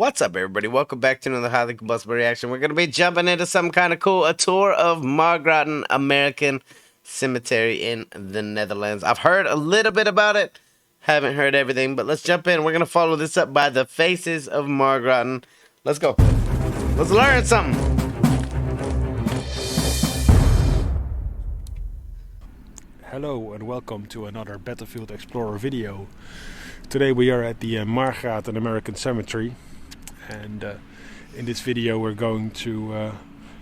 What's up, everybody? Welcome back to another highly combustible reaction. We're going to be jumping into something kind of cool. A tour of Margraten American Cemetery in the Netherlands. I've heard a little bit about it. Haven't heard everything, but let's jump in. We're going to follow this up by the faces of Margraten. Let's go. Let's learn something. Hello and welcome to another Battlefield Explorer video. Today we are at the Margraten American Cemetery, and in this video we're going to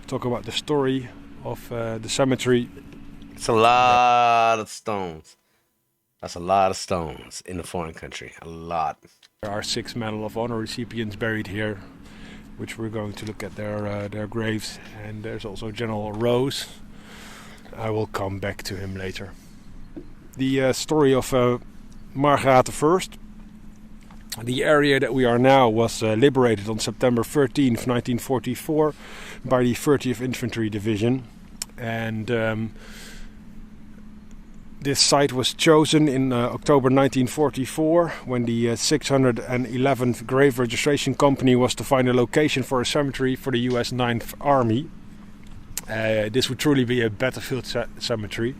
talk about the story of the cemetery. It's a lot of stones. That's a lot of stones in a foreign country. A lot. There are 6 Medal of Honor recipients buried here, which we're going to look at their graves, and there's also General Rose. I will come back to him later. The story of Margraten first. The area that we are now was liberated on September 13th, 1944 by the 30th Infantry Division, and this site was chosen in October 1944 when the 611th Grave Registration Company was to find a location for a cemetery for the US 9th Army. This would truly be a battlefield cemetery.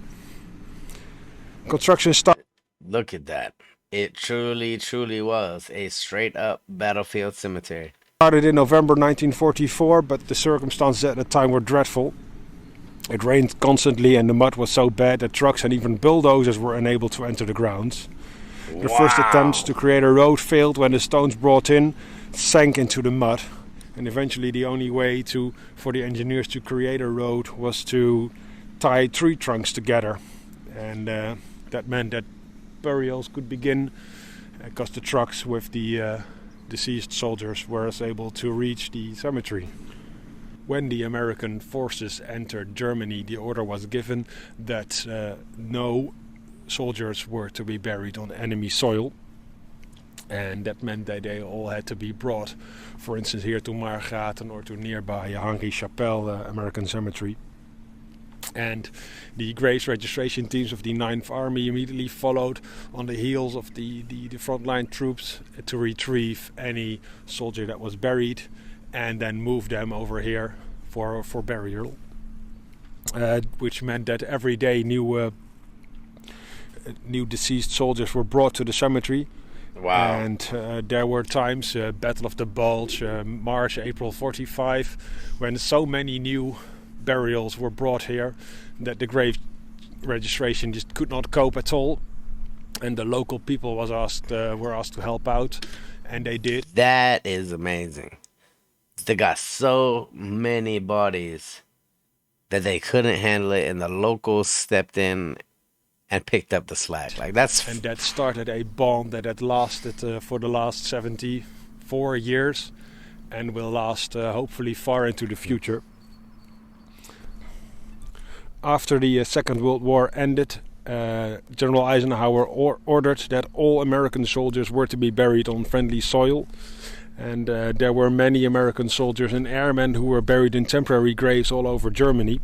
Construction started. Look at that. It truly was a straight up battlefield cemetery. Started in November 1944, but the circumstances at the time were dreadful. It rained constantly and the mud was so bad that trucks and even bulldozers were unable to enter the grounds. The first attempts to create a road failed when the stones brought in sank into the mud. And eventually the only way for the engineers to create a road was to tie tree trunks together. And that meant that burials could begin because the trucks with the deceased soldiers were able to reach the cemetery. When the American forces entered Germany, the order was given that no soldiers were to be buried on enemy soil. And that meant that they all had to be brought, for instance, here to Margraten or to nearby Henri Chapelle American Cemetery. And the graves registration teams of the 9th Army immediately followed on the heels of the frontline troops to retrieve any soldier that was buried and then move them over here for burial. Which meant that every day new deceased soldiers were brought to the cemetery. Wow. And there were times, Battle of the Bulge, March, April 45, when so many new burials were brought here that the grave registration just could not cope at all, and the local people were asked to help out, and they did. That is amazing. They got so many bodies that they couldn't handle it, and the locals stepped in and picked up the slack. And that started a bond that had lasted for the last 74 years and will last hopefully far into the future. After the Second World War ended, General Eisenhower ordered that all American soldiers were to be buried on friendly soil. And there were many American soldiers and airmen who were buried in temporary graves all over Germany.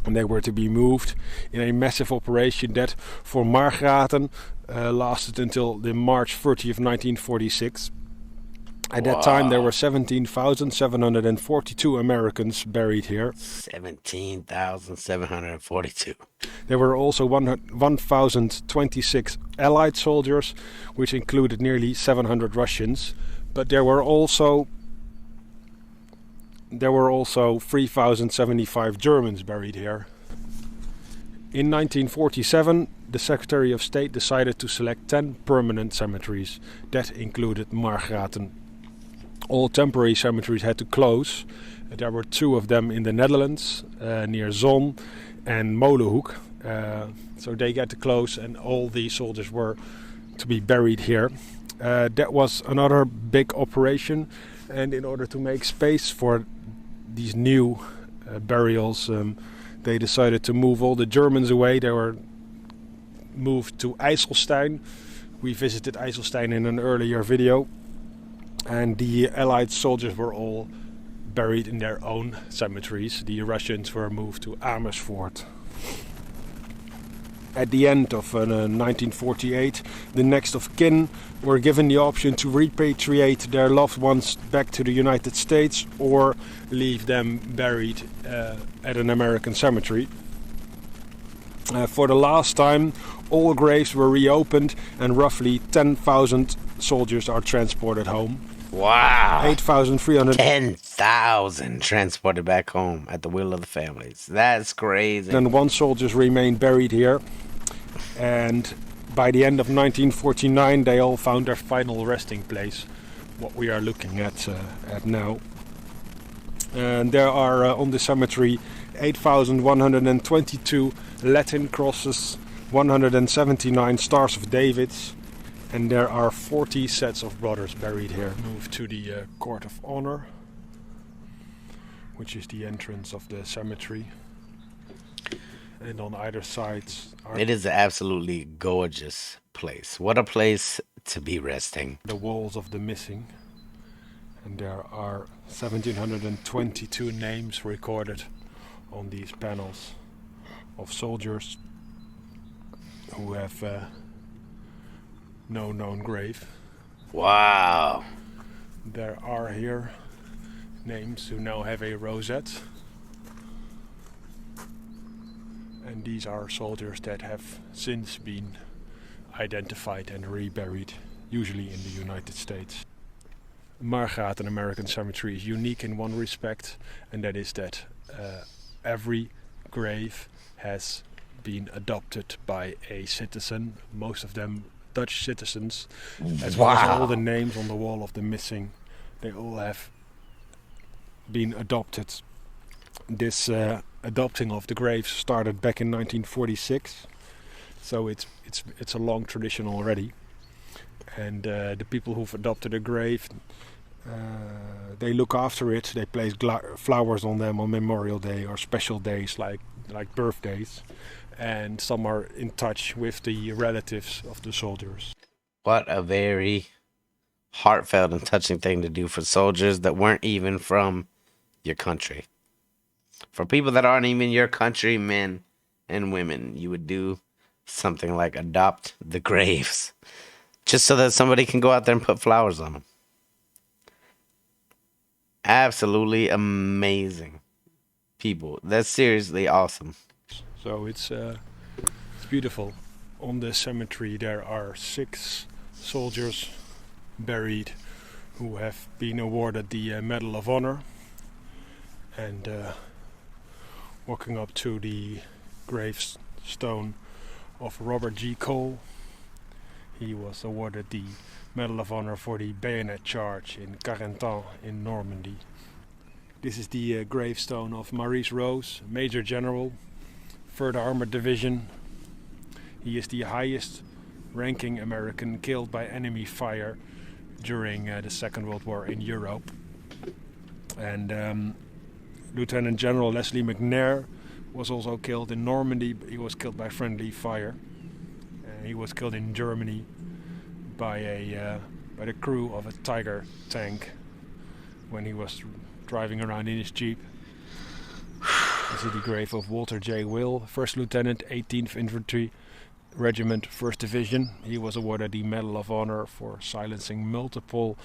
And they were to be moved in a massive operation that for Margraten lasted until the March 30th, 1946. At that time there were 17,742 Americans buried here. 17,742. There were also 1,026 Allied soldiers, which included nearly 700 Russians. But there were also 3,075 Germans buried here. In 1947, the Secretary of State decided to select 10 permanent cemeteries. That included Margraten. All temporary cemeteries had to close. There were 2 of them in the Netherlands, near Zon and Molenhoek. So they had to close, and all the soldiers were to be buried here. That was another big operation, and in order to make space for these new burials, they decided to move all the Germans away. They were moved to IJsselstein. We visited IJsselstein in an earlier video. And the Allied soldiers were all buried in their own cemeteries. The Russians were moved to Amersfoort. At the end of 1948, the next of kin were given the option to repatriate their loved ones back to the United States or leave them buried at an American cemetery. For the last time, all graves were reopened and roughly 10,000 soldiers are transported home. Wow. 8,300. 10,000 transported back home at the will of the families. That's crazy. And one soldiers remain buried here. And by the end of 1949, they all found their final resting place, what we are looking at now. And there are on the cemetery 8,122 Latin crosses, 179 Stars of Davids, and there are 40 sets of brothers buried here. Move to the Court of Honor, which is the entrance of the cemetery. And on either side it is an absolutely gorgeous place. What a place to be resting. The walls of the missing. And there are 1,722 names recorded on these panels of soldiers who have no known grave. Wow. There are here names who now have a rosette. And these are soldiers that have since been identified and reburied, usually in the United States. Margraten American Cemetery is unique in one respect, and that is that every grave has been adopted by a citizen, most of them Dutch citizens, as well as all the names on the wall of the missing. They all have been adopted. This adopting of the graves started back in 1946, so it's a long tradition already. And the people who've adopted a grave, they look after it. They place flowers on them on Memorial Day or special days like birthdays, and some are in touch with the relatives of the soldiers. What a very heartfelt and touching thing to do for soldiers that weren't even from your country. For people that aren't even your country, men and women, you would do something like adopt the graves just so that somebody can go out there and put flowers on them. Absolutely amazing people. That's seriously awesome. So it's beautiful. On the cemetery there are 6 soldiers buried who have been awarded the Medal of Honor. And walking up to the gravestone of Robert G. Cole, he was awarded the Medal of Honor for the bayonet charge in Margraten in Normandy. This is the gravestone of Maurice Rose, Major General, 3rd Armored Division. He is the highest ranking American killed by enemy fire during the Second World War in Europe. And Lieutenant General Leslie McNair was also killed in Normandy. He was killed by friendly fire. He was killed in Germany by the crew of a Tiger tank when he was driving around in his Jeep. This is the grave of Walter J. Will, 1st Lieutenant, 18th Infantry Regiment, 1st Division. He was awarded the Medal of Honor for silencing multiple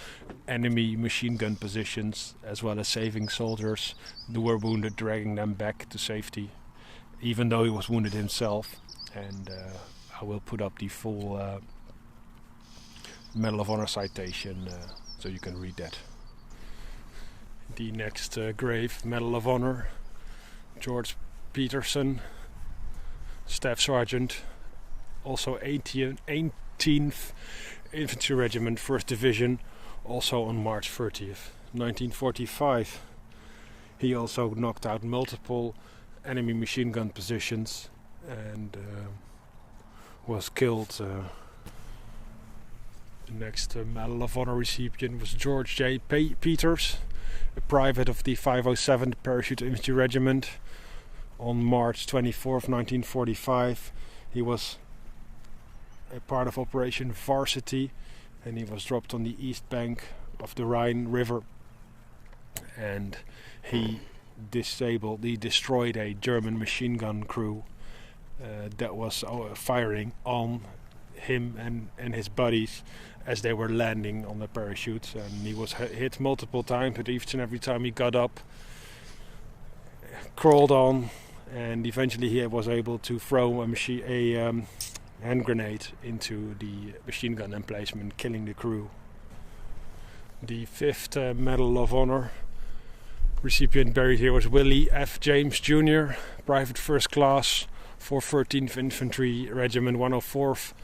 enemy machine gun positions, as well as saving soldiers who were wounded, dragging them back to safety, even though he was wounded himself. And I will put up the full Medal of Honor citation so you can read that. The next grave, Medal of Honor, George Peterson, Staff Sergeant, also 18th Infantry Regiment, 1st Division, also on March 30th, 1945. He also knocked out multiple enemy machine gun positions and was killed. The next Medal of Honor recipient was George J. Peters, a private of the 507th Parachute Infantry Regiment. On March 24th, 1945, he was a part of Operation Varsity, and he was dropped on the east bank of the Rhine River, and he destroyed a German machine gun crew that was firing on him and his buddies as they were landing on the parachutes, and he was hit multiple times, but each and every time he got up, crawled on, and eventually he was able to throw a hand grenade into the machine gun emplacement, killing the crew. The 5th Medal of Honor recipient buried here was Willie F. James Jr., Private First Class, 413th Infantry Regiment, 104th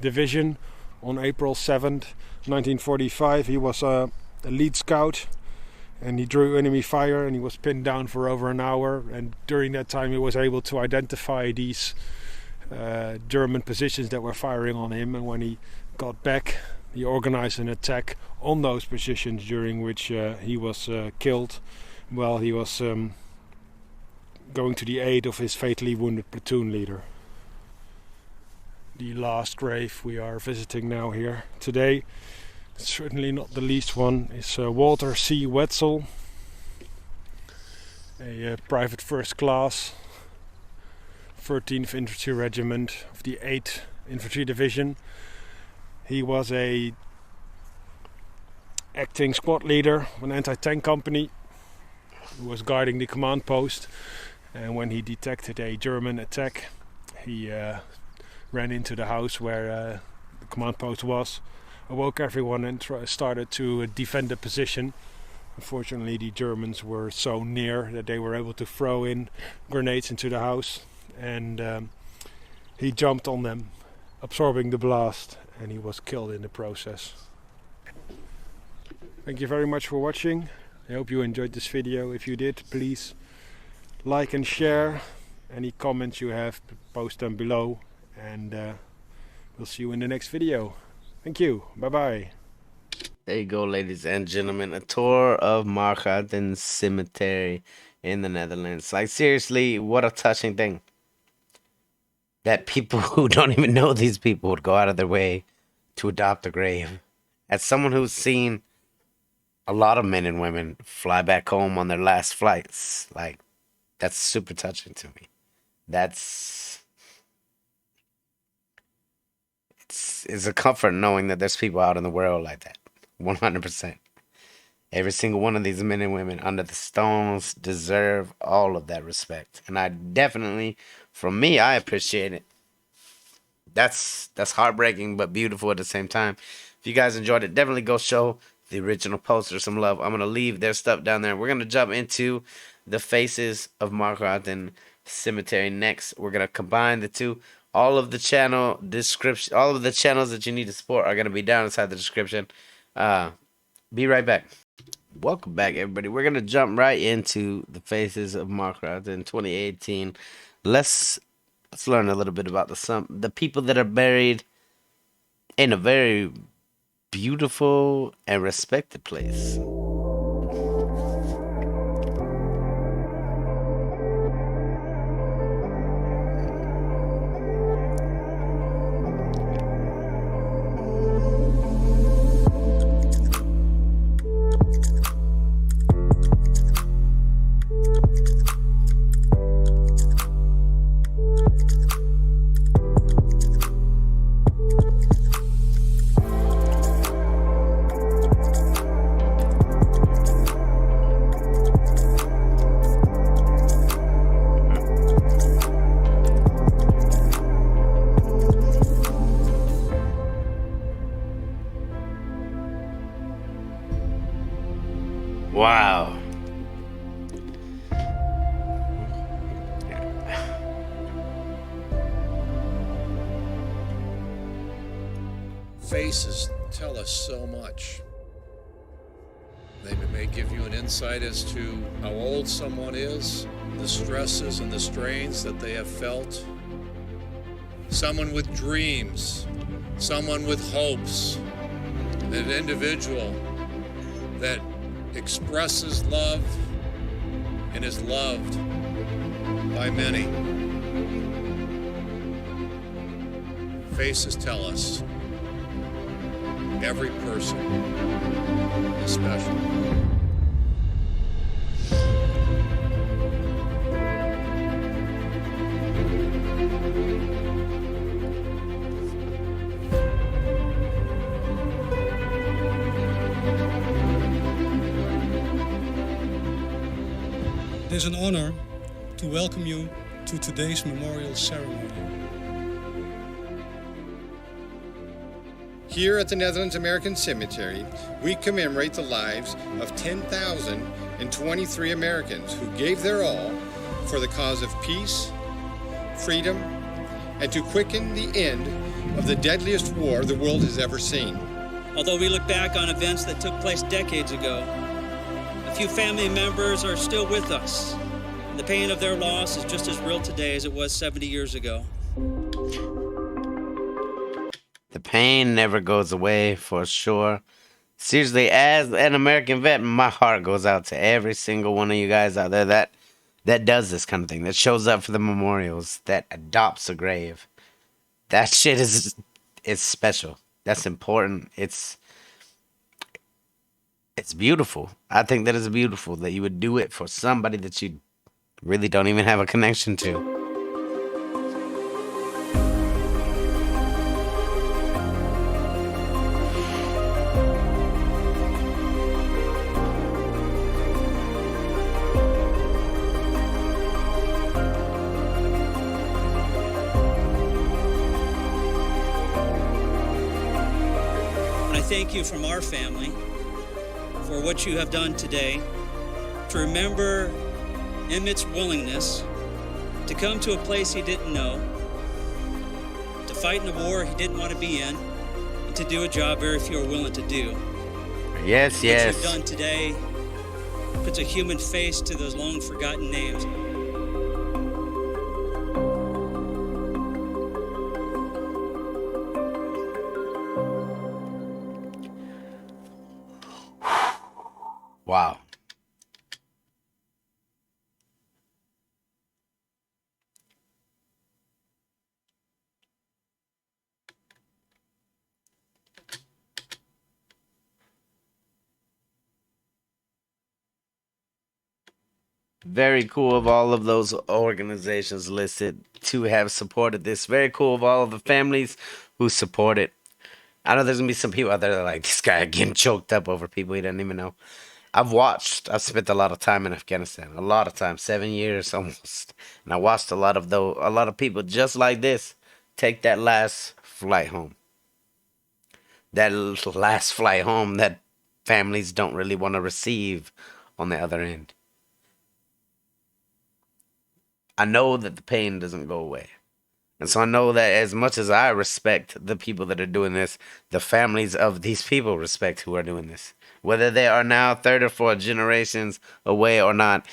Division. On April 7th, 1945, he was a lead scout, and he drew enemy fire, and he was pinned down for over an hour, and during that time he was able to identify these German positions that were firing on him, and when he got back, he organized an attack on those positions, during which he was killed while he was going to the aid of his fatally wounded platoon leader. The last grave we are visiting now here today, certainly not the least one, is Walter C. Wetzel, a private first class, 13th Infantry Regiment of the 8th Infantry Division. He was a acting squad leader of an anti-tank company who was guarding the command post, and when he detected a German attack, he ran into the house where the command post was, awoke everyone, and started to defend the position. Unfortunately, the Germans were so near that they were able to throw in grenades into the house, and he jumped on them, absorbing the blast, and he was killed in the process. Thank you very much for watching. I hope you enjoyed this video. If you did, please like and share. Any comments you have, post them below, and we'll see you in the next video. Thank you. Bye bye. There you go, ladies and gentlemen. A tour of Margraten Cemetery in the Netherlands. Like, seriously, what a touching thing that people who don't even know these people would go out of their way to adopt a grave. As someone who's seen a lot of men and women fly back home on their last flights, like, that's super touching to me. It's a comfort knowing that there's people out in the world like that. 100%. Every single one of these men and women under the stones deserve all of that respect. And I definitely, from me, I appreciate it. That's heartbreaking but beautiful at the same time. If you guys enjoyed it, definitely go show the original poster some love. I'm going to leave their stuff down there. We're going to jump into the Faces of Margraten Cemetery next. We're going to combine the two. All of the channel description, all of the channels that you need to support are going to be down inside the description. Be right back. Welcome back, everybody. We're going to jump right into the Faces of Margraten 2018. Let's learn a little bit about the people that are buried in a very beautiful and respected place. Wow. Faces tell us so much. They may give you an insight as to how old someone is, the stresses and the strains that they have felt. Someone with dreams, someone with hopes, an individual that expresses love and is loved by many. Faces tell us every person is special. It is an honor to welcome you to today's memorial ceremony. Here at the Netherlands American Cemetery, we commemorate the lives of 10,023 Americans who gave their all for the cause of peace, freedom, and to quicken the end of the deadliest war the world has ever seen. Although we look back on events that took place decades ago, a few family members are still with us. And the pain of their loss is just as real today as it was 70 years ago. The pain never goes away, for sure. Seriously, as an American vet, my heart goes out to every single one of you guys out there that does this kind of thing, that shows up for the memorials, that adopts a grave. That shit is special. That's important. It's beautiful. I think that is beautiful that you would do it for somebody that you really don't even have a connection to. And I thank you from our family for what you have done today to remember Emmett's willingness to come to a place he didn't know, to fight in a war he didn't want to be in, and to do a job very few are willing to do. Yes. What you've done today puts a human face to those long forgotten names. Wow. Very cool of all of those organizations listed to have supported this. Very cool of all of the families who support it. I know there's going to be some people out there that are like, this guy getting choked up over people he doesn't even know. I've spent a lot of time in Afghanistan. A lot of time, 7 years almost. And I watched a lot of people just like this take that last flight home. That last flight home that families don't really want to receive on the other end. I know that the pain doesn't go away. And so I know that as much as I respect the people that are doing this, the families of these people respect who are doing this. Whether they are now third or fourth generations away or not,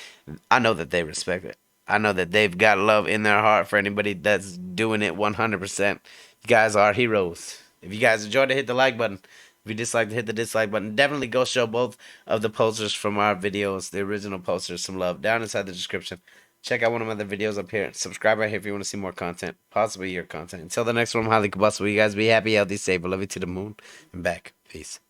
I know that they respect it. I know that they've got love in their heart for anybody that's doing it 100%. You guys are heroes. If you guys enjoyed it, hit the like button. If you disliked it, hit the dislike button. Definitely go show both of the posters from our videos, the original posters, some love down inside the description. Check out one of my other videos up here. Subscribe right here if you want to see more content, possibly your content. Until the next one, I'm highly combustible. You guys be happy, healthy, safe. I love you to the moon and back. Peace.